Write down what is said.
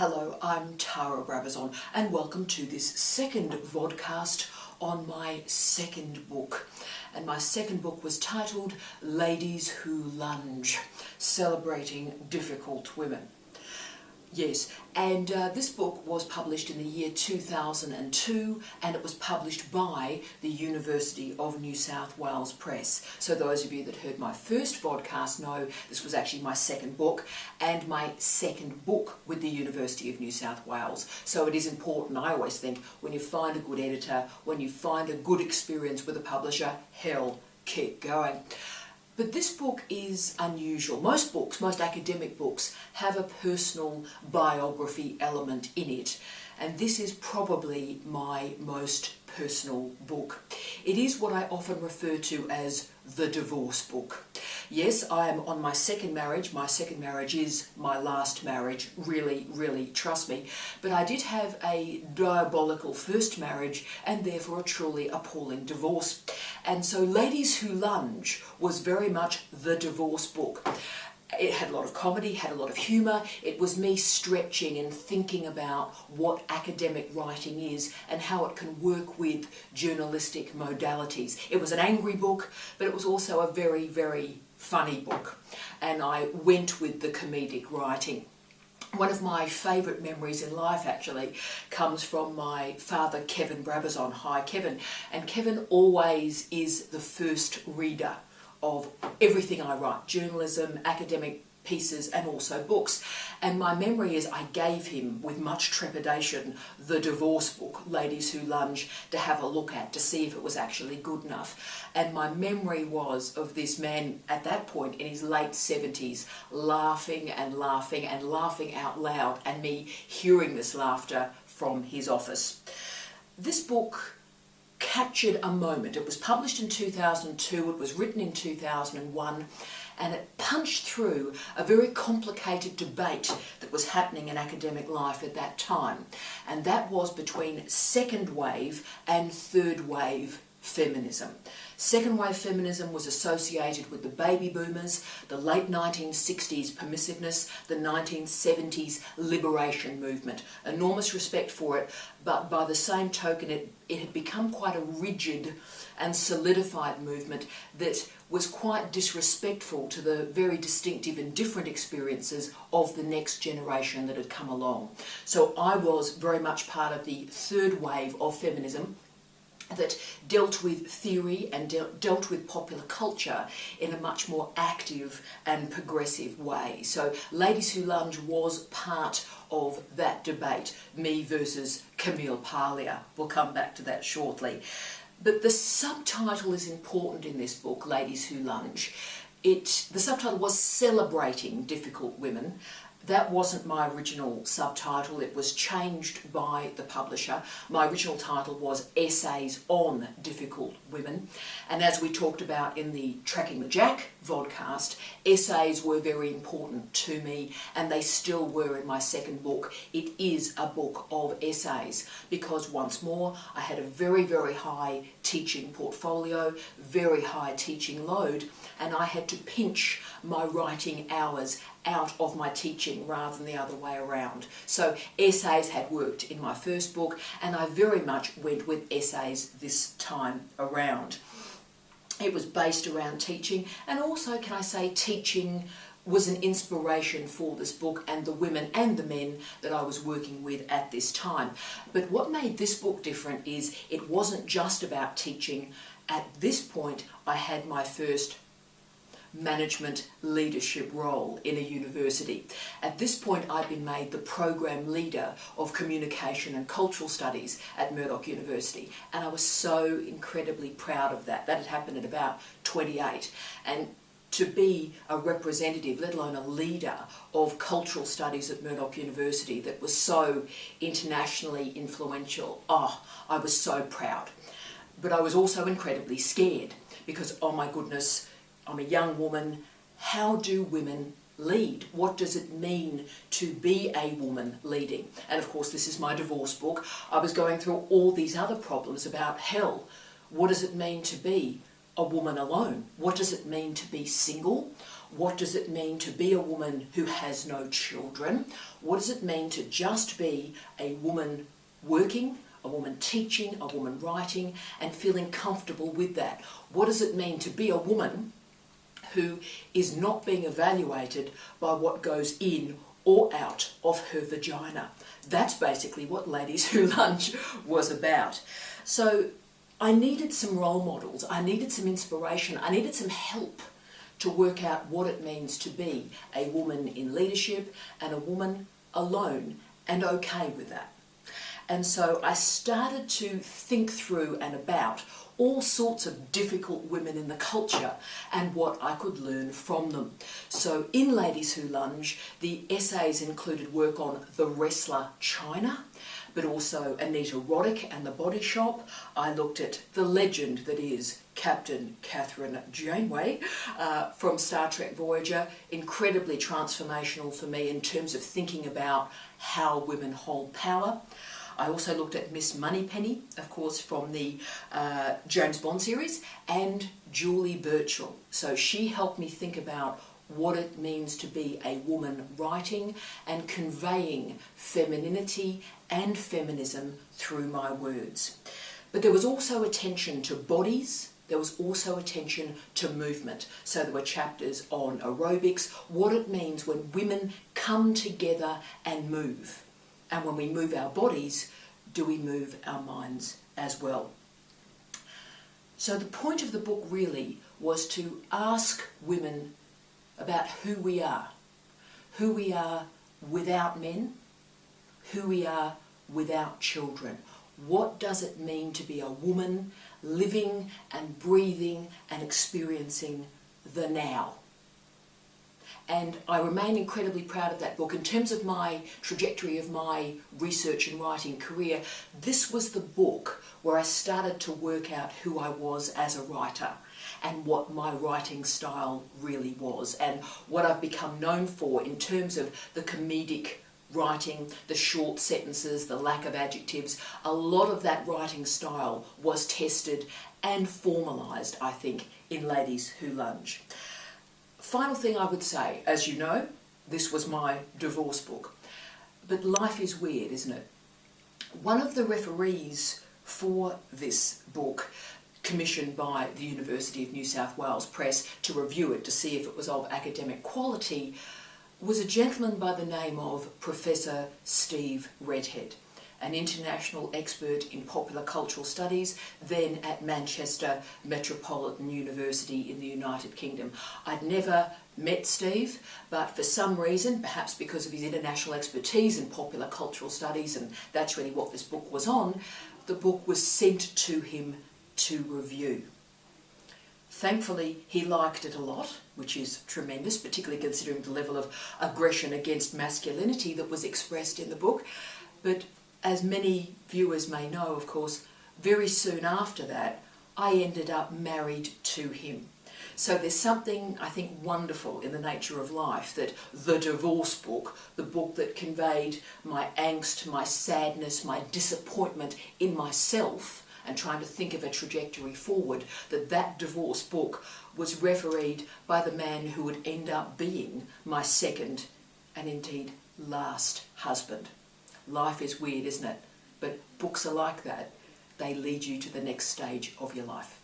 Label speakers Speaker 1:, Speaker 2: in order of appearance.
Speaker 1: Hello, I'm Tara Brabazon and welcome to this second vodcast on my second book. And my second book was titled Ladies Who Lunge, Celebrating Difficult Women. Yes, and this book was published in the year 2002 and it was published by the University of New South Wales Press. So those of you that heard my first vodcast know this was actually my second book and my second book with the University of New South Wales. So it is important, I always think, when you find a good editor, when you find a good experience with a publisher, hell, keep going. But this book is unusual. Most books, most academic books, have a personal biography element in it. And this is probably my most personal book. It is what I often refer to as the divorce book. Yes, I am on my second marriage. My second marriage is my last marriage, really, trust me. But I did have a diabolical first marriage and therefore a truly appalling divorce. And so Ladies Who Lunge was very much the divorce book. It had a lot of comedy, had a lot of humour. It was me stretching and thinking about what academic writing is and how it can work with journalistic modalities. It was an angry book, but it was also a very funny book. And I went with the comedic writing. One of my favourite memories in life actually comes from my father, Kevin Brabazon. Hi Kevin. And Kevin always is the first reader of everything I write, journalism, academic pieces and also books. And my memory is I gave him, with much trepidation, the divorce book, Ladies Who Lunge, to have a look at, to see if it was actually good enough. And my memory was of this man at that point in his late 70s laughing out loud, and me hearing this laughter from his office. This book captured a moment. It was published in 2002, it was written in 2001, and it punched through a very complicated debate that was happening in academic life at that time. And that was between second wave and third wave feminism. Second wave feminism was associated with the baby boomers, the late 1960s permissiveness, the 1970s liberation movement. Enormous respect for it, but by the same token it had become quite a rigid and solidified movement that was quite disrespectful to the very distinctive and different experiences of the next generation that had come along. So I was very much part of the third wave of feminism that dealt with theory and dealt with popular culture in a much more active and progressive way. So Ladies Who Lunge was part of that debate, me versus Camille Paglia. We'll come back to that shortly. But the subtitle is important in this book, Ladies Who Lunge. The subtitle was Celebrating Difficult Women. That wasn't my original subtitle, it was changed by the publisher. My original title was Essays on Difficult Women, and as we talked about in the Tracking the Jack vodcast, essays were very important to me, and they still were in my second book. It is a book of essays, because once more, I had a very high teaching portfolio, very high teaching load, and I had to pinch my writing hours out of my teaching rather than the other way around. So essays had worked in my first book and I very much went with essays this time around. It was based around teaching, and also, can I say, teaching was an inspiration for this book and the women and the men that I was working with at this time. But what made this book different is it wasn't just about teaching. At this point I had my first management leadership role in a university. At this point I'd been made the program leader of communication and cultural studies at Murdoch University, and I was so incredibly proud of that. That had happened at about 28, and to be a representative, let alone a leader of cultural studies at Murdoch University that was so internationally influential, I was so proud. But I was also incredibly scared because, oh my goodness, I'm a young woman. How do women lead? What does it mean to be a woman leading? And of course, this is my divorce book. I was going through all these other problems about, hell, what does it mean to be a woman alone? What does it mean to be single? What does it mean to be a woman who has no children? What does it mean to just be a woman working, a woman teaching, a woman writing, and feeling comfortable with that? What does it mean to be a woman who is not being evaluated by what goes in or out of her vagina? That's basically what Ladies Who Lunge was about. So I needed some role models, I needed some inspiration, I needed some help to work out what it means to be a woman in leadership and a woman alone and okay with that. And so I started to think through and about all sorts of difficult women in the culture and what I could learn from them. So in Ladies Who Lunge, the essays included work on the wrestler Chyna, but also Anita Roddick and the Body Shop. I looked at the legend that is Captain Kathryn Janeway from Star Trek Voyager, incredibly transformational for me in terms of thinking about how women hold power. I also looked at Miss Moneypenny, of course, from the James Bond series, and Julie Burchill. So she helped me think about what it means to be a woman writing and conveying femininity and feminism through my words. But there was also attention to bodies, there was also attention to movement. So there were chapters on aerobics, what it means when women come together and move. And when we move our bodies, do we move our minds as well? So the point of the book really was to ask women about who we are without men, who we are without children. What does it mean to be a woman living and breathing and experiencing the now? And I remain incredibly proud of that book. In terms of my trajectory of my research and writing career, this was the book where I started to work out who I was as a writer and what my writing style really was and what I've become known for in terms of the comedic writing, the short sentences, the lack of adjectives. A lot of that writing style was tested and formalised, I think, in Ladies Who Lunge. Final thing I would say, as you know, this was my divorce book, but life is weird, isn't it? One of the referees for this book, commissioned by the University of New South Wales Press to review it to see if it was of academic quality, was a gentleman by the name of Professor Steve Redhead, an international expert in popular cultural studies, then at Manchester Metropolitan University in the United Kingdom. I'd never met Steve, but for some reason, perhaps because of his international expertise in popular cultural studies, and that's really what this book was on, the book was sent to him to review. Thankfully, he liked it a lot, which is tremendous, particularly considering the level of aggression against masculinity that was expressed in the book. But as many viewers may know, of course, very soon after that, I ended up married to him. So there's something, I think, wonderful in the nature of life that the divorce book, the book that conveyed my angst, my sadness, my disappointment in myself, and trying to think of a trajectory forward, that divorce book was refereed by the man who would end up being my second and indeed last husband. Life is weird, isn't it? But books are like that. They lead you to the next stage of your life.